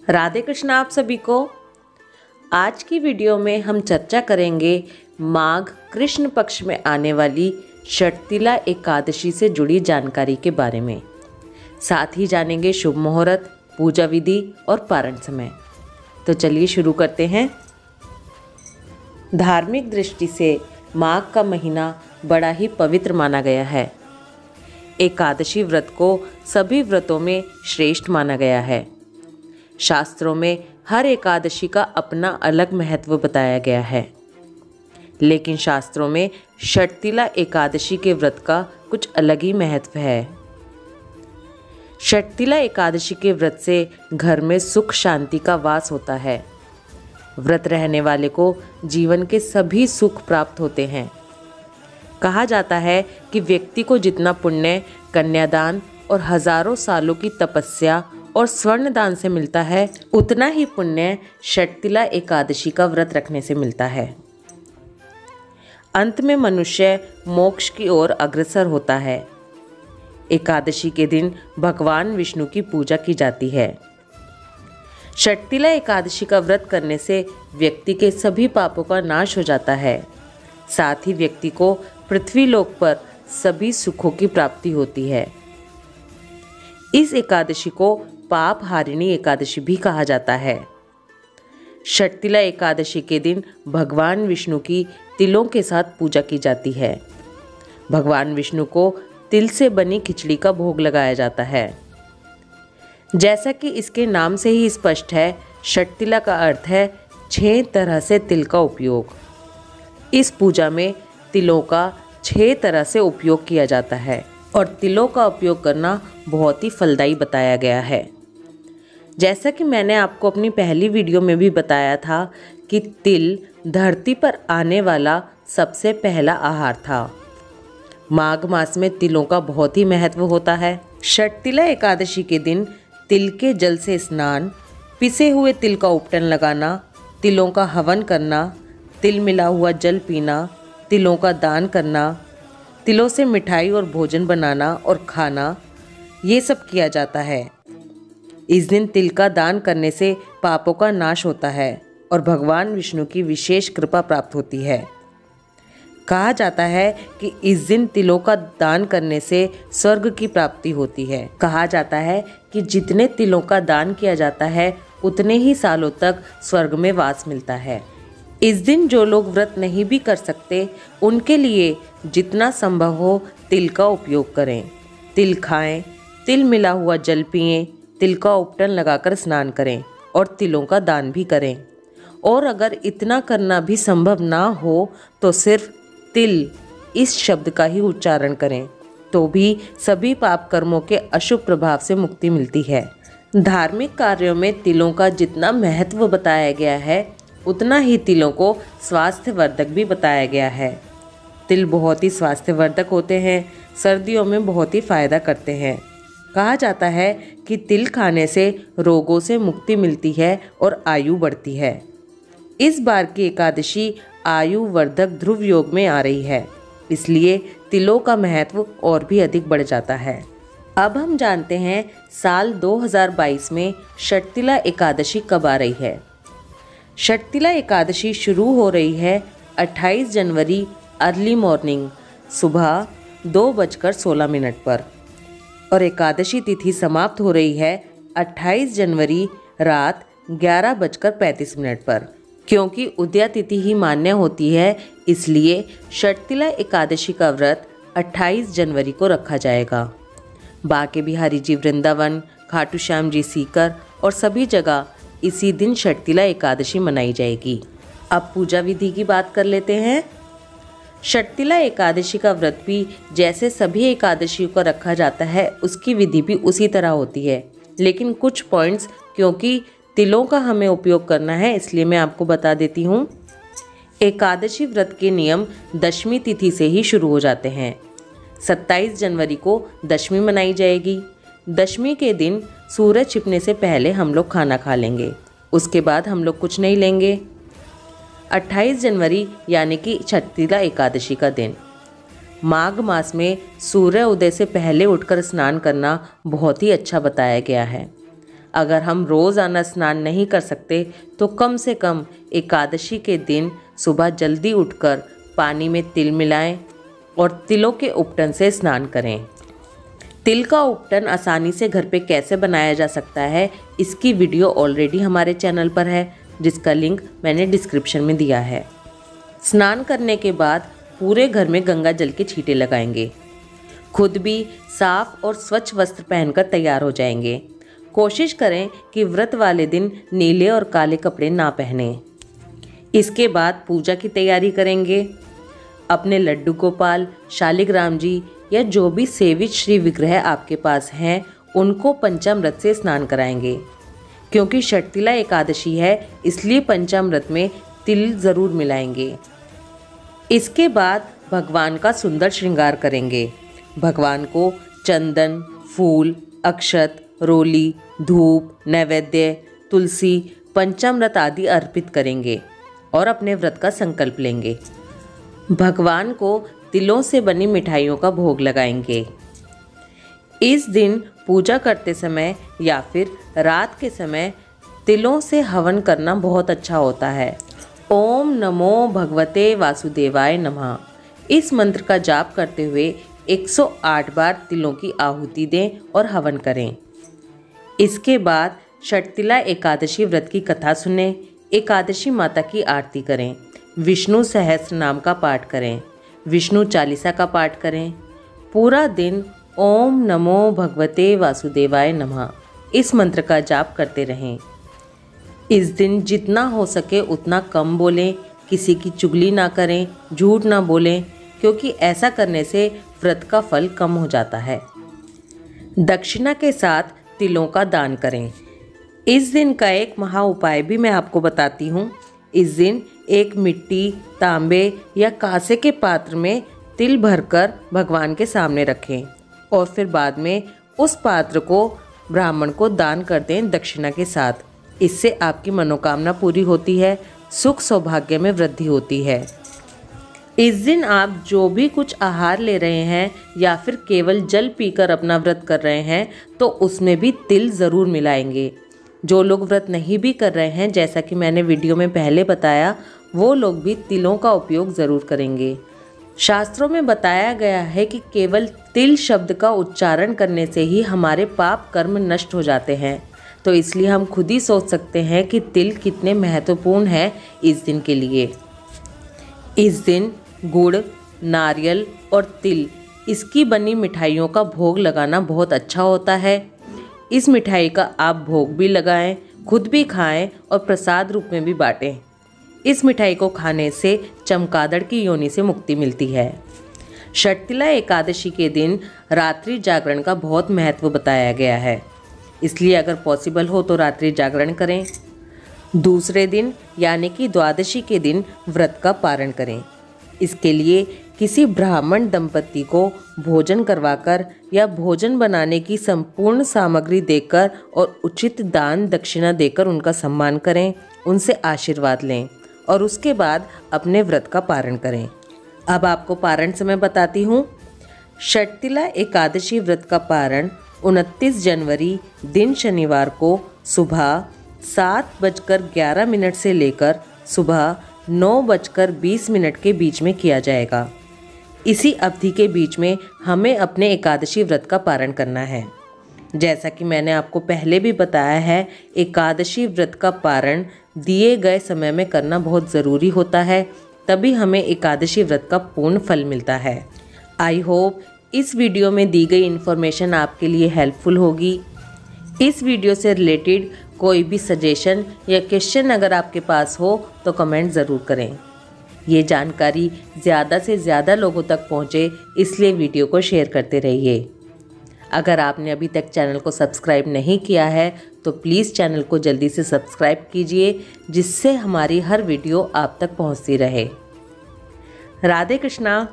राधे कृष्ण आप सभी को। आज की वीडियो में हम चर्चा करेंगे माघ कृष्ण पक्ष में आने वाली षटतिला एकादशी से जुड़ी जानकारी के बारे में। साथ ही जानेंगे शुभ मुहूर्त, पूजा विधि और पारण समय। तो चलिए शुरू करते हैं। धार्मिक दृष्टि से माघ का महीना बड़ा ही पवित्र माना गया है। एकादशी व्रत को सभी व्रतों में श्रेष्ठ माना गया है। शास्त्रों में हर एकादशी का अपना अलग महत्व बताया गया है, लेकिन शास्त्रों में षटतिला एकादशी के व्रत का कुछ अलग ही महत्व है। षटतिला एकादशी के व्रत से घर में सुख शांति का वास होता है। व्रत रहने वाले को जीवन के सभी सुख प्राप्त होते हैं। कहा जाता है कि व्यक्ति को जितना पुण्य कन्यादान और हजारों सालों की तपस्या और स्वर्ण दान से मिलता है, उतना ही पुण्य षटतिला एकादशी का व्रत रखने से मिलता है। अंत में मनुष्य मोक्ष की ओर अग्रसर होता है। एकादशी के दिन भगवान विष्णु की पूजा की जाती है। षटतिला एकादशी का व्रत करने से व्यक्ति के सभी पापों का नाश हो जाता है। साथ ही व्यक्ति को पृथ्वी लोक पर सभी सुखों की प्राप्ति होती है। इस एकादशी को पाप हारिणी एकादशी भी कहा जाता है। षटतिला एकादशी के दिन भगवान विष्णु की तिलों के साथ पूजा की जाती है। भगवान विष्णु को तिल से बनी खिचड़ी का भोग लगाया जाता है। जैसा कि इसके नाम से ही स्पष्ट है, षटतिला का अर्थ है 6 तरह से तिल का उपयोग। इस पूजा में तिलों का 6 तरह से उपयोग किया जाता है और तिलों का उपयोग करना बहुत ही फलदायी बताया गया है। जैसा कि मैंने आपको अपनी पहली वीडियो में भी बताया था कि तिल धरती पर आने वाला सबसे पहला आहार था। माघ मास में तिलों का बहुत ही महत्व होता है। षटतिला एकादशी के दिन तिल के जल से स्नान, पिसे हुए तिल का उपटन लगाना, तिलों का हवन करना, तिल मिला हुआ जल पीना, तिलों का दान करना, तिलों से मिठाई और भोजन बनाना और खाना, ये सब किया जाता है। इस दिन तिल का दान करने से पापों का नाश होता है और भगवान विष्णु की विशेष कृपा प्राप्त होती है। कहा जाता है कि इस दिन तिलों का दान करने से स्वर्ग की प्राप्ति होती है। कहा जाता है कि जितने तिलों का दान किया जाता है उतने ही सालों तक स्वर्ग में वास मिलता है। इस दिन जो लोग व्रत नहीं भी कर सकते, उनके लिए जितना संभव हो तिल का उपयोग करें। तिल खाएं, तिल मिला हुआ जल पिएं, तिल का उपटन लगाकर स्नान करें और तिलों का दान भी करें। और अगर इतना करना भी संभव ना हो तो सिर्फ तिल इस शब्द का ही उच्चारण करें, तो भी सभी पाप कर्मों के अशुभ प्रभाव से मुक्ति मिलती है। धार्मिक कार्यों में तिलों का जितना महत्व बताया गया है, उतना ही तिलों को स्वास्थ्यवर्धक भी बताया गया है। तिल बहुत ही स्वास्थ्यवर्धक होते हैं, सर्दियों में बहुत ही फायदा करते हैं। कहा जाता है कि तिल खाने से रोगों से मुक्ति मिलती है और आयु बढ़ती है। इस बार की एकादशी आयु वर्धक ध्रुव योग में आ रही है, इसलिए तिलों का महत्व और भी अधिक बढ़ जाता है। अब हम जानते हैं साल 2022 में षटतिला एकादशी कब आ रही है। षटतिला एकादशी शुरू हो रही है 28 जनवरी अर्ली मॉर्निंग सुबह 2:16 पर और एकादशी तिथि समाप्त हो रही है 28 जनवरी रात 11:35 पर। क्योंकि उदया तिथि ही मान्य होती है, इसलिए षटतिला एकादशी का व्रत 28 जनवरी को रखा जाएगा। बांके बिहारी जी वृंदावन, खाटू श्याम जी सीकर और सभी जगह इसी दिन षटतिला एकादशी मनाई जाएगी। अब पूजा विधि की बात कर लेते हैं। षटतिला एकादशी का व्रत भी जैसे सभी एकादशियों का रखा जाता है, उसकी विधि भी उसी तरह होती है, लेकिन कुछ पॉइंट्स क्योंकि तिलों का हमें उपयोग करना है इसलिए मैं आपको बता देती हूँ। एकादशी व्रत के नियम दशमी तिथि से ही शुरू हो जाते हैं। 27 जनवरी को दशमी मनाई जाएगी। दशमी के दिन सूरज छिपने से पहले हम लोग खाना खा लेंगे, उसके बाद हम लोग कुछ नहीं लेंगे। 28 जनवरी यानी कि षटतिला एकादशी का दिन। माघ मास में सूर्य उदय से पहले उठकर स्नान करना बहुत ही अच्छा बताया गया है। अगर हम रोज़ाना स्नान नहीं कर सकते तो कम से कम एकादशी के दिन सुबह जल्दी उठकर पानी में तिल मिलाएं और तिलों के उपटन से स्नान करें। तिल का उपटन आसानी से घर पे कैसे बनाया जा सकता है, इसकी वीडियो ऑलरेडी हमारे चैनल पर है, जिसका लिंक मैंने डिस्क्रिप्शन में दिया है। स्नान करने के बाद पूरे घर में गंगा जल के छींटे लगाएंगे। खुद भी साफ और स्वच्छ वस्त्र पहनकर तैयार हो जाएंगे। कोशिश करें कि व्रत वाले दिन नीले और काले कपड़े ना पहने। इसके बाद पूजा की तैयारी करेंगे। अपने लड्डू गोपाल, शालिग्राम जी या जो भी सेवित श्री विग्रह आपके पास हैं, उनको पंचामृत से स्नान कराएंगे। क्योंकि षटतिला एकादशी है, इसलिए पंचामृत में तिल ज़रूर मिलाएंगे। इसके बाद भगवान का सुंदर श्रृंगार करेंगे। भगवान को चंदन, फूल, अक्षत, रोली, धूप, नैवेद्य, तुलसी, पंचामृत आदि अर्पित करेंगे और अपने व्रत का संकल्प लेंगे। भगवान को तिलों से बनी मिठाइयों का भोग लगाएंगे। इस दिन पूजा करते समय या फिर रात के समय तिलों से हवन करना बहुत अच्छा होता है। ओम नमो भगवते वासुदेवाय नमः इस मंत्र का जाप करते हुए 108 बार तिलों की आहुति दें और हवन करें। इसके बाद षटतिला एकादशी व्रत की कथा सुनें, एकादशी माता की आरती करें, विष्णु सहस्त्र नाम का पाठ करें, विष्णु चालीसा का पाठ करें। पूरा दिन ओम नमो भगवते वासुदेवाय नमः इस मंत्र का जाप करते रहें। इस दिन जितना हो सके उतना कम बोलें, किसी की चुगली ना करें, झूठ ना बोलें, क्योंकि ऐसा करने से व्रत का फल कम हो जाता है। दक्षिणा के साथ तिलों का दान करें। इस दिन का एक महा उपाय भी मैं आपको बताती हूँ। इस दिन एक मिट्टी, तांबे या कांसे के पात्र में तिल भरकर भगवान के सामने रखें और फिर बाद में उस पात्र को ब्राह्मण को दान कर दें दक्षिणा के साथ। इससे आपकी मनोकामना पूरी होती है, सुख सौभाग्य में वृद्धि होती है। इस दिन आप जो भी कुछ आहार ले रहे हैं या फिर केवल जल पीकर अपना व्रत कर रहे हैं, तो उसमें भी तिल ज़रूर मिलाएंगे। जो लोग व्रत नहीं भी कर रहे हैं, जैसा कि मैंने वीडियो में पहले बताया, वो लोग भी तिलों का उपयोग ज़रूर करेंगे। शास्त्रों में बताया गया है कि केवल तिल शब्द का उच्चारण करने से ही हमारे पाप कर्म नष्ट हो जाते हैं। तो इसलिए हम खुद ही सोच सकते हैं कि तिल कितने महत्वपूर्ण है इस दिन के लिए। इस दिन गुड़, नारियल और तिल इसकी बनी मिठाइयों का भोग लगाना बहुत अच्छा होता है। इस मिठाई का आप भोग भी लगाएं, खुद भी खाएं और प्रसाद रूप में भी बांटें। इस मिठाई को खाने से चमगादड़ की योनि से मुक्ति मिलती है। षटतिला एकादशी के दिन रात्रि जागरण का बहुत महत्व बताया गया है, इसलिए अगर पॉसिबल हो तो रात्रि जागरण करें। दूसरे दिन यानी कि द्वादशी के दिन व्रत का पारण करें। इसके लिए किसी ब्राह्मण दंपति को भोजन करवाकर या भोजन बनाने की संपूर्ण सामग्री देकर और उचित दान दक्षिणा देकर उनका सम्मान करें, उनसे आशीर्वाद लें और उसके बाद अपने व्रत का पारण करें। अब आपको पारण समय बताती हूँ। षटतिला एकादशी व्रत का पारण 29 जनवरी दिन शनिवार को सुबह 7:11 से लेकर सुबह 9:20 के बीच में किया जाएगा। इसी अवधि के बीच में हमें अपने एकादशी व्रत का पारण करना है। जैसा कि मैंने आपको पहले भी बताया है, एकादशी व्रत का पारण दिए गए समय में करना बहुत ज़रूरी होता है, तभी हमें एकादशी व्रत का पूर्ण फल मिलता है। आई होप इस वीडियो में दी गई इन्फॉर्मेशन आपके लिए हेल्पफुल होगी। इस वीडियो से रिलेटेड कोई भी सजेशन या क्वेश्चन अगर आपके पास हो तो कमेंट ज़रूर करें। ये जानकारी ज़्यादा से ज़्यादा लोगों तक पहुँचे, इसलिए वीडियो को शेयर करते रहिए। अगर आपने अभी तक चैनल को सब्सक्राइब नहीं किया है तो प्लीज़ चैनल को जल्दी से सब्सक्राइब कीजिए, जिससे हमारी हर वीडियो आप तक पहुँचती रहे। राधे कृष्णा।